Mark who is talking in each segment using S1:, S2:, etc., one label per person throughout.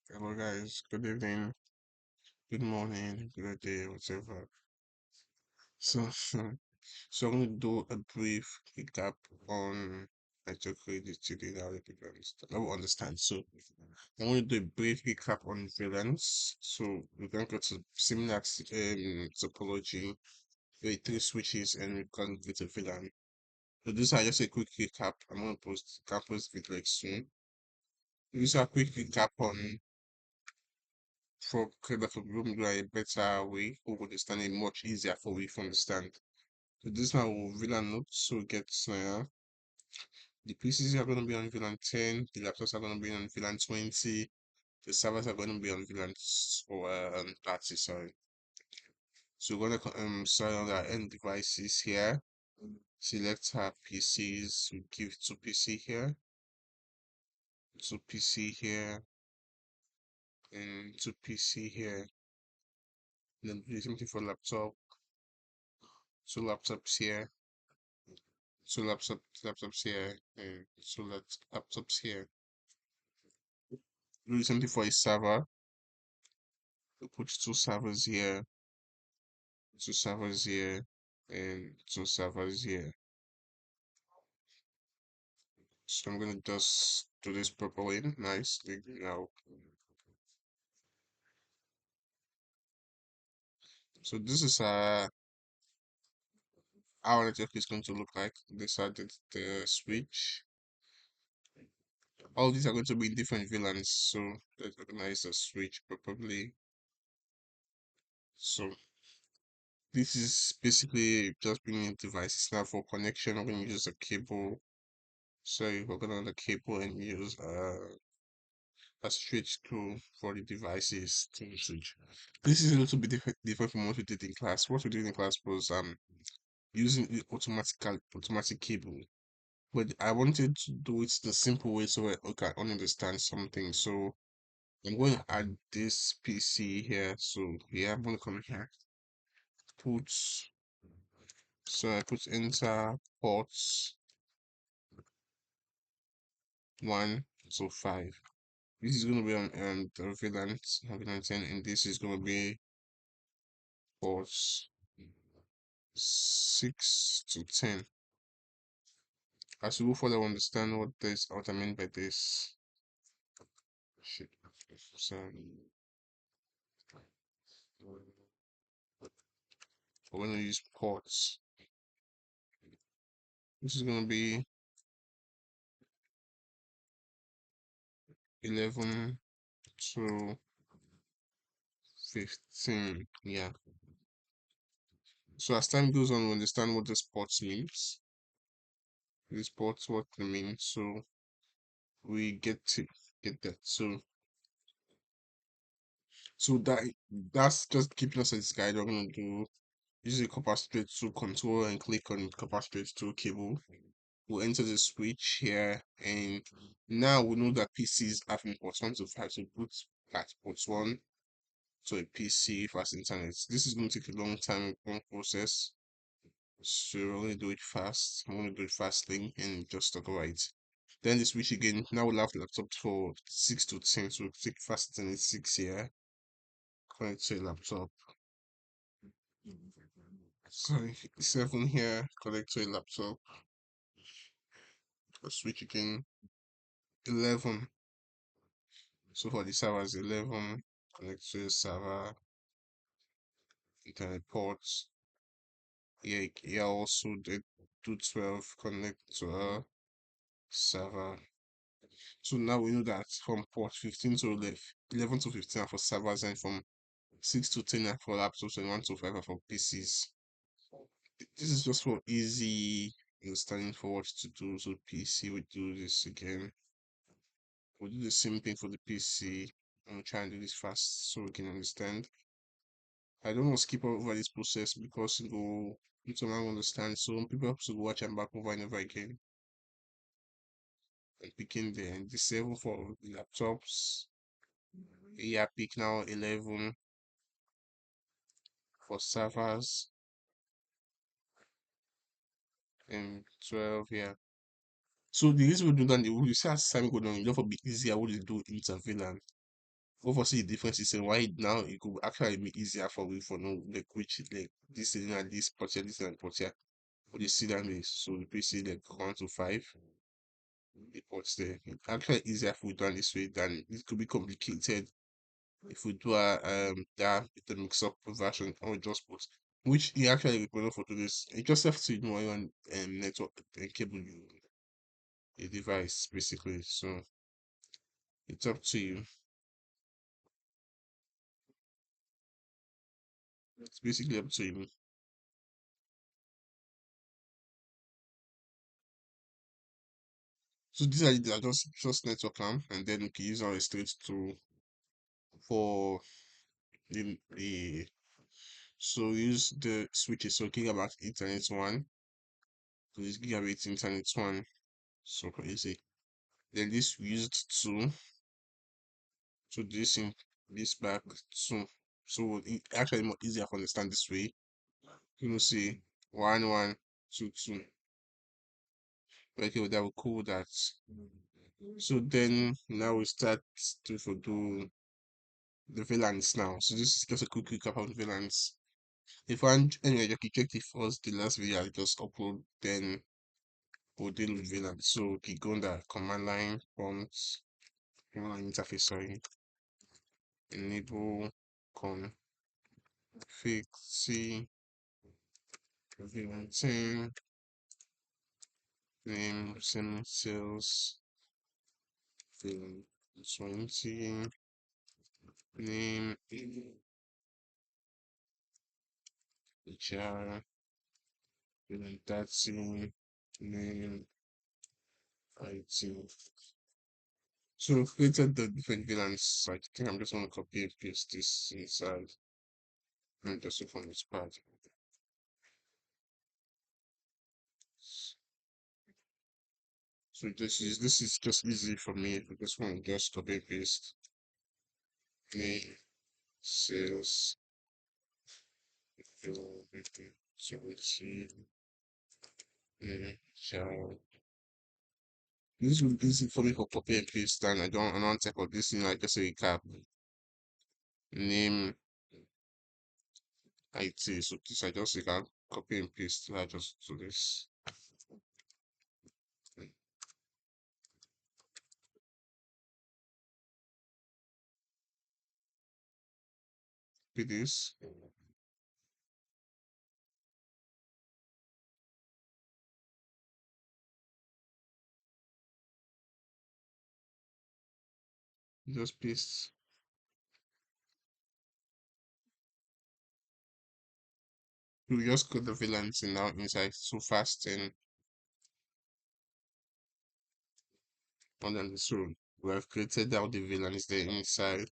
S1: Hello guys, good evening, good morning, good day, whatever. So, so I'm going to do a brief recap on retrocredit today that other people understand. I will understand. So I'm going to do a brief recap on VLANs. So we're going to go to similar topology with three switches and we can get a VLAN. So this is just a quick recap. I'm going to post it like soon. This is a quick recap on for kind of room do a better way or understand it much easier for we to understand. So this one will VLAN note so get the PCs are going to be on VLAN 10, the laptops are going to be on VLAN 20, the servers are going to be on VLAN 30, sorry. So we're going to start on our end devices here. Select our PCs, we give two PC here, two PC here, and two PC here. Then do something for laptop, two laptops here, two laptops here, and two laptops here. Do something for a server. We put two servers here, two servers here, and two servers here. So I'm gonna just do this properly, nicely now. So this is how our network is going to look like. This are the switch. All these are going to be in different VLANs, so let's organize the switch properly. So this is basically just bringing devices now for connection. I'm going to use a cable. So we're going to the cable and use a straight screw for the devices to switch. This is a little bit different from what we did in class. What we did in class was using the automatic cable. But I wanted to do it the simple way so I can understand something. So I'm going to add this PC here. So yeah, I'm going to come here. Put I put enter ports 1 to 5. This is going to be on the VLAN 10, and this is going to be ports 6 to 10. As we go further, understand what I mean by this. Shit. So we're going to use ports. This is going to be 11 to 15. Yeah. So as time goes on, we understand what this ports means. This ports what they mean. So we get that. So that's just keeping us at this guide. We're gonna do use the copper straight to control and click on copper straight to cable. We'll enter the switch here, and now we know that PCs have ports 1 to 5. So put that ports 1 to a PC fast internet. This is going to take a long time, long process. So we're going to do it fast. I'm going to do it fastly and just talk about it. Then the switch again. Now we'll have laptop for 6 to 10. So we'll take fast internet 6 here. Connect to a laptop. Sorry, 7 here. Connect to a laptop. Switch again. 11. So for the servers, 11. Connect to a server. Internet ports. Here also the do 12. Connect to a server. So now we know that from port 15 to 11 to 15 are for servers, and from 6 to 10 are for laptops, and 1 to 5 are for PCs. This is just for easy understanding for what to do. So PC, we do this again. We'll do the same thing for the PC. I'm try and do this fast so we can understand. I don't want to skip over this process because it will need to now understand. So people have to watch and back over and over again. And picking the 7 for the laptops. Yeah, pick now 11 for servers and 12 here. So the reason we do that, you see as time go on, it will be easier what you do in surveillance. obviously the difference is why now it could actually be easier for we for know like which like this thing and this portia, this and portia. But you see that way, so the PC like 1 to 5, the ports there. It's actually easier if we done this way than it could be complicated if we do a that with the mix up version or just put which you actually represent for this. You just have to know your network and cable your device basically. So it's up to you. It's basically up to you. So these are just network clamp, and then you can use our straight to for the so use the switches. So gigabit internet one, so this gigabit internet one, so easy. Then this used two, so this in this back two. So it actually more easier to understand this way. You will see 1 1 2 2. Okay, well, that will cool that. So then now we start to for do the VLANs now. So this is just a quick recap of the VLANs. If one anyway, you can check the first the last video I just upload, then we'll deal with VLANs. So you go on the command line prompts, command line interface, sorry, enable config c VLAN 10 name sim sales VLAN 20 name HR VLAN 30 name IT. So we've created the different VLANs. So I think I'm just going to copy and paste this inside and just open this part. So this is just easy for me. I just want to just copy and paste name, sales, fill, security, name, child. This will be easy for me for copy and paste, and I don't take all this, I just a recap. Name IT. So this I just can copy and paste. I just do this. Copy this. Just paste. We just got the VLANs in now inside so fast and on the so we have created out the VLANs there inside.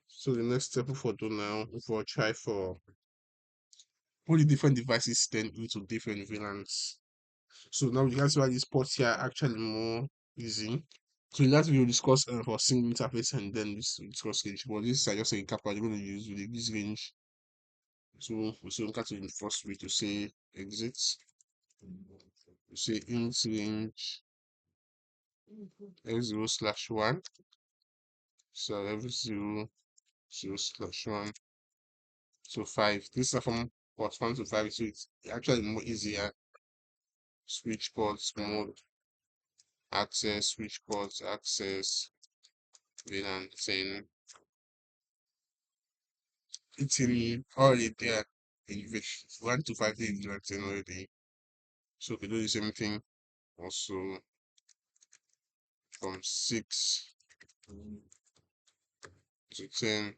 S1: So the next step for do now for try for put the different devices then into different VLANs. So now you can see why this port here are actually more easy. So in that we will discuss for single interface and then we discuss range. But this is just a recap we're going to use with this range. So we so look at it in the first way to say exit. We say int range x0/1. So f0/1. So 5. This is from port 1 to 5. So it's actually more easier. Switch ports mode access, switch ports access, VLAN 10. It's in already there. In 1 to 5 is VLAN 10 already. So we do the same thing also from 6 to 10.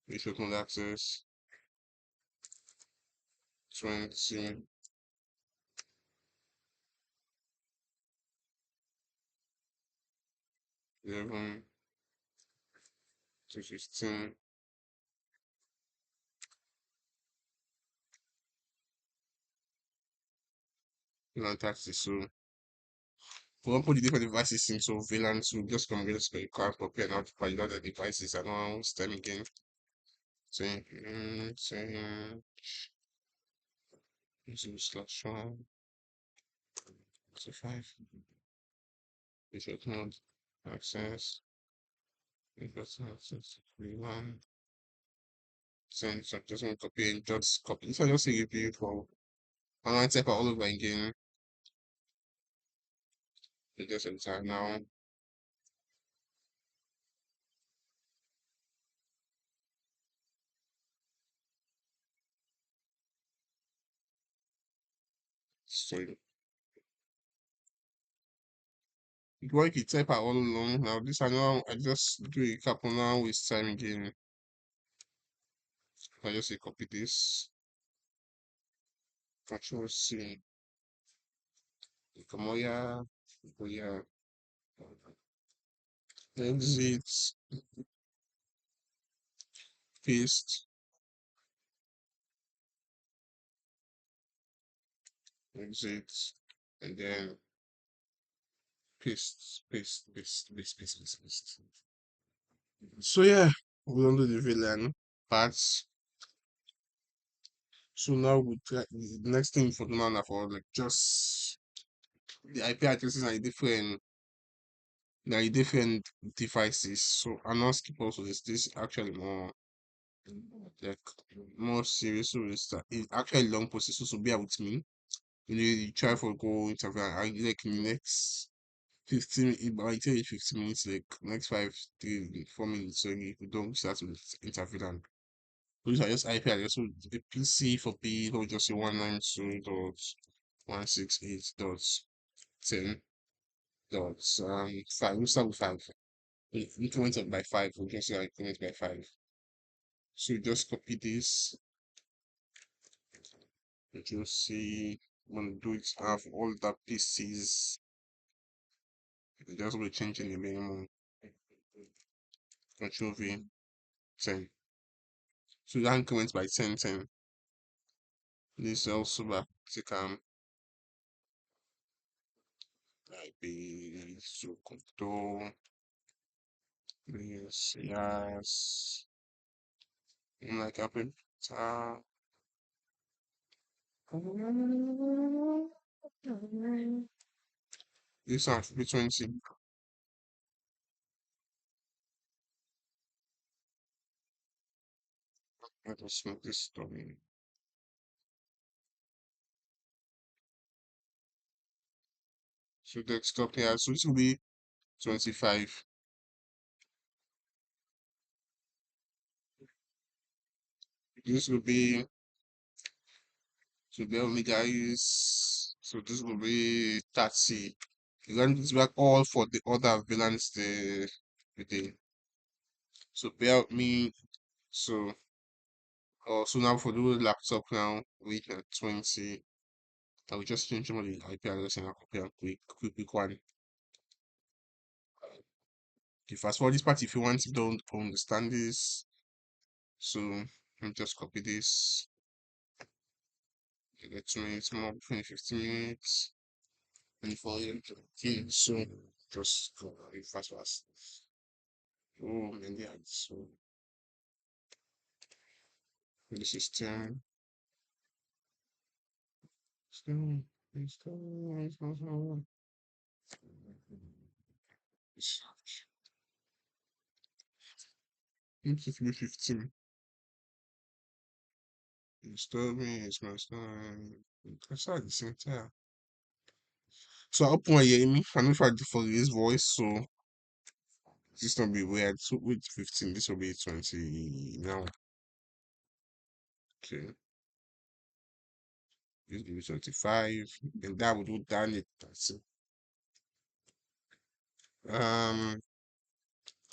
S1: Which open access 20, 11 to 15, VLAN 30. So we won't put the different devices into VLAN, so just come get a card compare now to find out the devices. I don't waste time again. Saying, saying, 0/1 to 5. Bishop mode access One. Since I just want to copy and just copy. If I just say review for, I want to type it all over again. You just enter now. So, why you type it all along now? This I know I just do a couple now waste time again. I just say copy this. Control C. Come on, yeah. Oh, yeah. Exit. Paste. Exit. And then paste. So yeah, we don't do the VLAN parts. So now we try the next thing for now na for like just the IP addresses are different. There are different devices. So I'm not skip also this actually more like more serious. So it's actually long process. So bear with me. You try for go interview and like in the next 15 I tell you 15 minutes, like next 4 minutes, so you don't start with interview then. Those are just IP address. So the PC for P will just say 192.168.10.5. We'll start with 5. Increment it by 5. We'll just say increment by 5. So you just copy this. You just see when do it have all the PCs. You just will change in the minimum. Control V 10. So that increments by 10. This also back to come IP so control. Yes. Like up in this one should be 20. Let us make this story. So desktop here, so this will be 25. This will be so bear with me guys. So this will be 30. Then this back all for the other villains the day. So bear with me. So so now for the laptop now, we at 20. I will just change some of the IP address and I'll copy a quick one. Okay, fast forward this part if you want, if you don't understand this. So let me just copy this. Get 2 minutes more, 20, 15 minutes. And for you, okay, so just go very fast. Oh, man, yeah, so the system. Still, it's 15. Install me, it's my time. That's not the same time. So I open my me. I know if I default this voice, so this will be weird. So with 15, this will be 20 now. Okay, this will be 25. And that would do down it. That's it.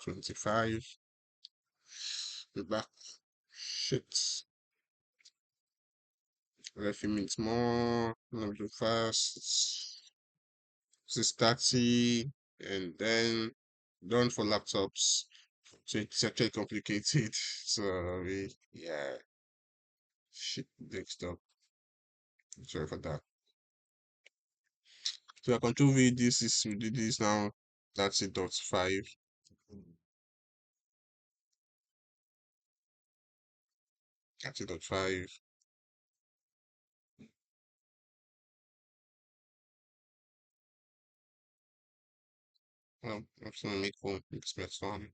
S1: 25. Be back. Shit. 11 minutes more. Let me do fast. This is 30. And then done for laptops. So it's actually complicated. So yeah. Shit, desktop. Sorry for that. So I control V this is we did this now. That's it dot 5. That's it dot 5. Well, I'm just gonna make one expect one.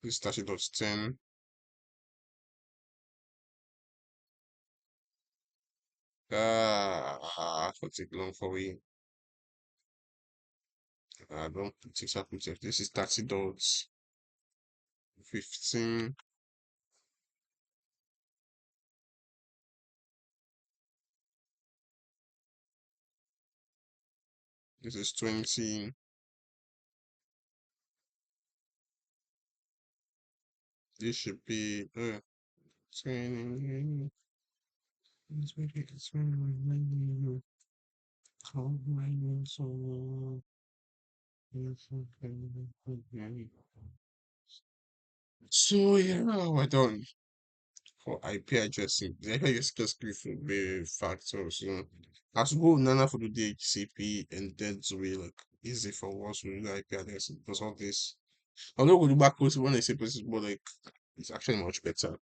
S1: This 30.10. For take long for we. Don't put 6 This is 30.15. This is 20. This should be 20. So yeah, we're done for IP addressing. The IP address just click for the factors. As we go Nana for the DHCP and then to be like easy for us with the IP address because all this. I'm not going to back post when I say places, but like it's actually much better.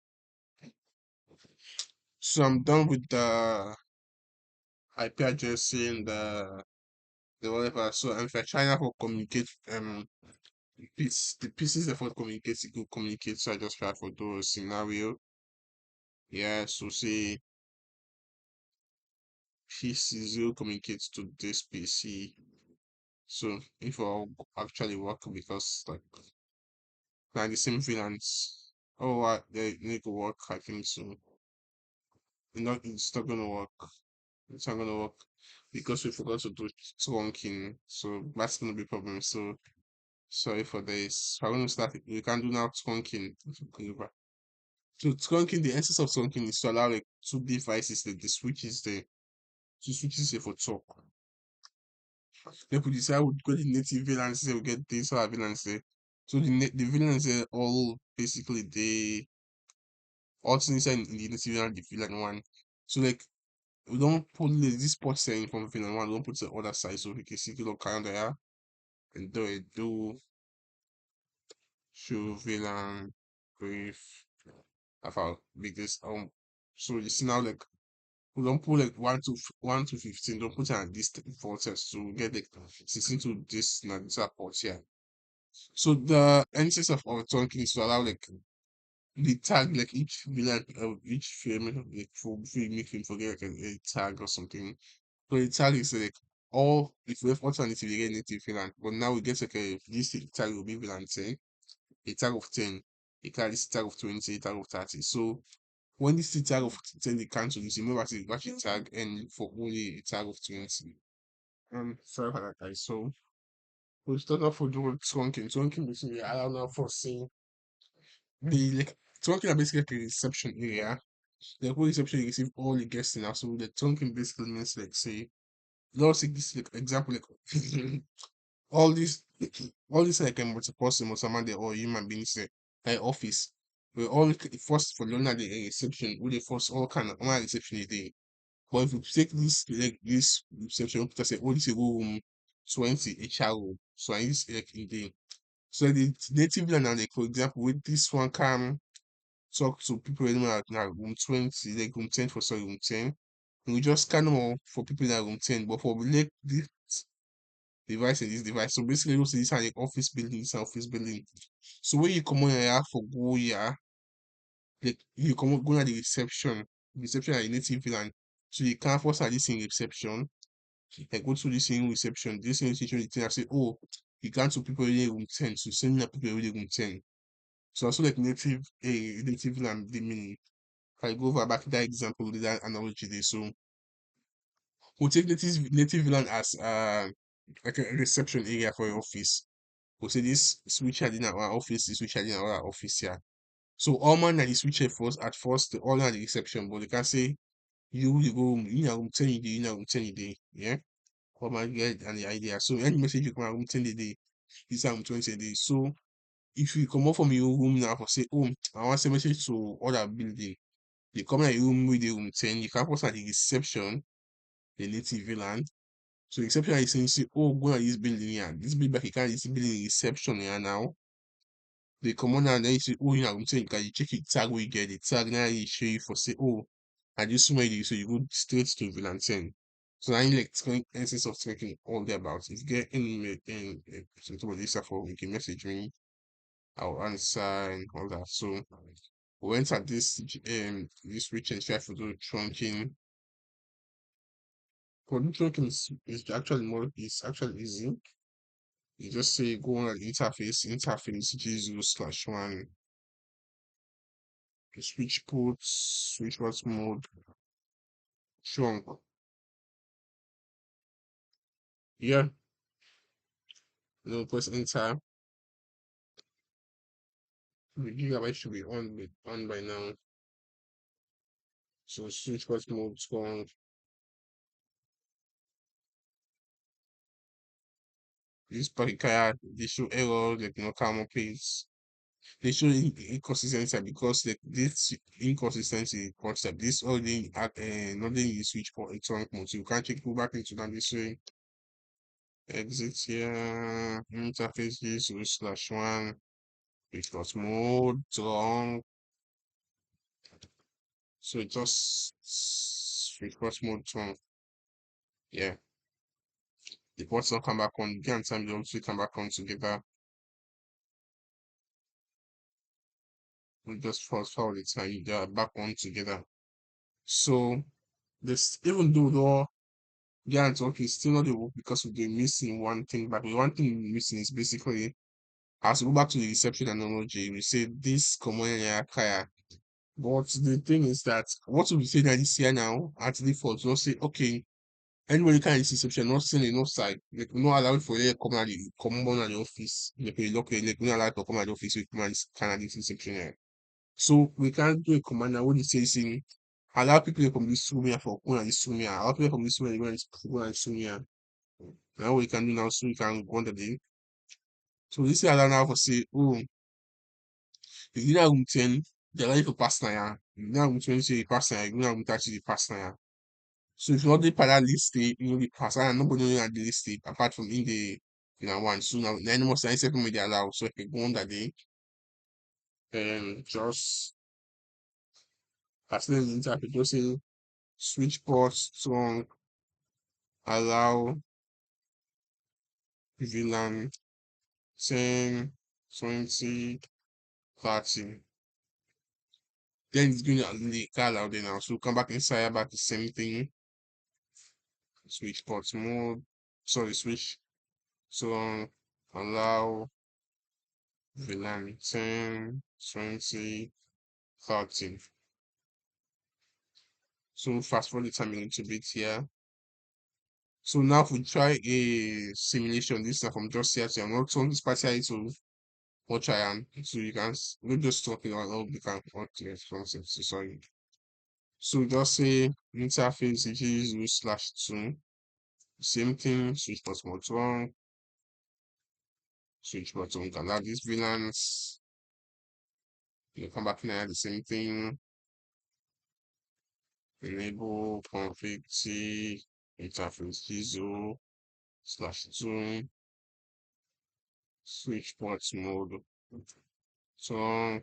S1: So I'm done with the IP addressing, the whatever. So and if I try now for communicate the pieces that for communicate it could communicate. So I just try for those scenario. Yeah, so say PC0 communicates to this PC. So if all actually work because like the same VLANs. Oh, they need to work. I think so. It's not gonna work. It's not gonna work because we forgot to do trunking. So that's gonna be a problem. So sorry for this. I'm gonna start. We can do now trunking. So trunking, the essence of trunking is to allow like two devices, like the switches, the two switches here for talk. Then we decide we go the native VLANs there, we get this our VLANs there. So the VLANs there all basically they all things inside in the native VLAN, the VLAN one. So like we don't put this port setting from VLAN one, we don't put the other side so we can see the little calendar here and do show VLAN brief about because so you see now like we don't put like 1 to 15, don't put it at this voltage to get like 16 to this now this port here. So the emphasis of our talking is to allow like the tag like each villain each film like for make him forget like a tag or something. So the tag is like all if we have alternative we get native villain, but now we get like a this tag will be villain 10, a tag of 10, a tag this tag of 20, a tag of 30. So when this tag of 10 they cancel, you see remember to watch a tag and for only a tag of 20. Sorry for that guys. So we start off with doing trunking. Trunking basically allow now for saying the like trunking are basically like a reception area. The whole reception you receive all the guests in house. So the trunking basically means like say let's take this like example like all these all these like multi-person or someone or human beings like office. We all first for learn the reception, we the first all kind of all reception is there. But if you take this like this reception, we put say oh this is room 20 HR room. So I use like in the so the native learner like for example with this one can talk to people in like now room 20, like room 10 for sorry, room 10. And we just scan them all for people in room 10. But for like this device and this device. So basically you see this are like office building, this office building. So when you come on here for go here, like you come on go to the reception are native VLAN. So you can't force at this in reception. I go to this in reception, this in reception, the thing I say, oh, you can't to people in room 10, so send me people in room 10. So also like native land the meaning. If I go over back to that example with that analogy there. So we'll take native land as like a reception area for your office. We'll say this switch had in our office, this switch had in our office here. So all man that the switch first at first the all at the reception, but they can say you go you know room 10 you know room 10 a day. Yeah. All man get and the idea. So any message you come out room 10 a day, this room 20 a day. So if you come out from your room now for say, oh, I want to send message to other building. You come in your room with the room 10, you can post at the reception, the native VLAN. So the reception is saying, you say, oh, go to this building here. This building back, you can this building reception here now. They come on and then you say, oh, you know, room 10, you check the tag where you get the tag, now you show you for say, oh, I just somewhere you so you go straight to VLAN 10. So now you like essence of thinking all day about. If you get any something about this stuff, you can message me. I'll answer and all that. So we enter this switch and try to do trunking. For the trunking is actually more is actually easy. You just say go on the interface G0/1, switch ports, switch port mode, trunk. Yeah, press enter. The gigabyte should be on by now. So switch port mode trunk. This particular they show error like no camel paste. They show inconsistency because like this inconsistency concept, this only nothing in switch for a trunk mode. So you can't check go back into that this way. Exit here, interface G0/1, because mode wrong. So it just switch mode wrong. Yeah, the ports don't come back on. Again, time they also come back on together. We just fast forward the time they are back on together. So this even though yeah, it's okay, still not the work because we're missing one thing. But the one thing we're missing is basically as we go back to the reception analogy, we say this common area kaya. But the thing is that what we say that this here now at default, we'll say okay, anybody can use reception, not send enough side. Like we not allow for you to come on at the office. Like we lock like we not allowed to come at the office with command kind of this reception here. So we can't do a command now when it says in allow people to come this room here for one and this room here. Allow people to come this room and this room here. Now what we can do now so we can go under the so this is allow now for say, oh, if you know room 10, they allow you to pass now. Yeah. You know room 20 say you pass now, you know room 30 you pass now. Yeah. So if you not the para list state, you know the pass and nobody know at the list state apart from in the one. So now then must say second media allow. So if you go under the just as the interpret just say switch ports strong allow VLAN 10, 20, 30. Then it's going to the call out there now. So come back inside about the same thing. Switch ports mode. Sorry, switch. So allow VLAN 10, 20, 30. So fast forward the time a little bit here. So now if we try a simulation, this is from just here. So I'm not on this particular to what I am. So you can we're just talking about all the kind of concepts. So sorry. So just say interface G0/2. Same thing, switch button 1, switch button can add these VLANs. You come back here, the same thing. Enable config T interface G0/2 switch port mode. So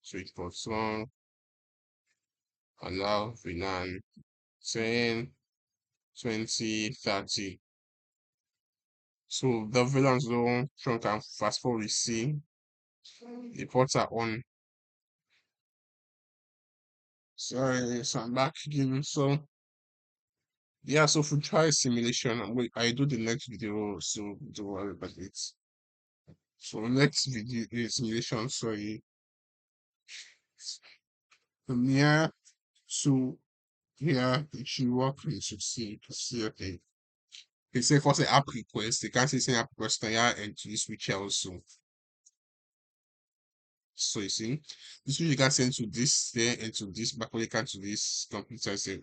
S1: switch button allow VLAN 10, 20, 30. So the VLANs don't trunk and fast forward we see the ports are on. Sorry, so I'm back again. So yeah, so for try simulation, I do the next video, so don't worry about it. So next video simulation, sorry. Yeah, so yeah, it should work. You should see, okay. They say for the app request, they can't say app request yeah, and to this switch here also. So you see, this which you can send to this there and to this back when you can to this computer say,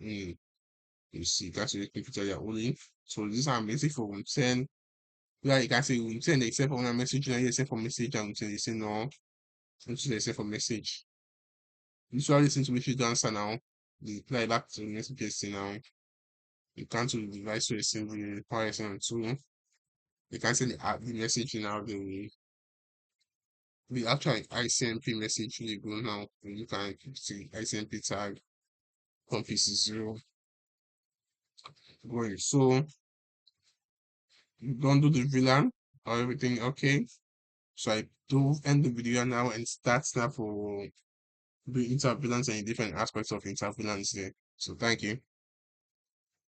S1: you see, that's your computer you're owning. So this is amazing for room 10. Yeah, you can say room 10, they send for one message, and you send for message, and room 10, they say no. And so they send for message. Usually, since we should answer now, the reply back to the message they say now. You cancel the device to receive the power and two. You can send the message now, the actual ICMP message will go now. You can see ICMP tag config is 0 going. So you don't do the VLAN or everything okay. So I do end the video now and start now for the intervalence and different aspects of intervalence there. So thank you.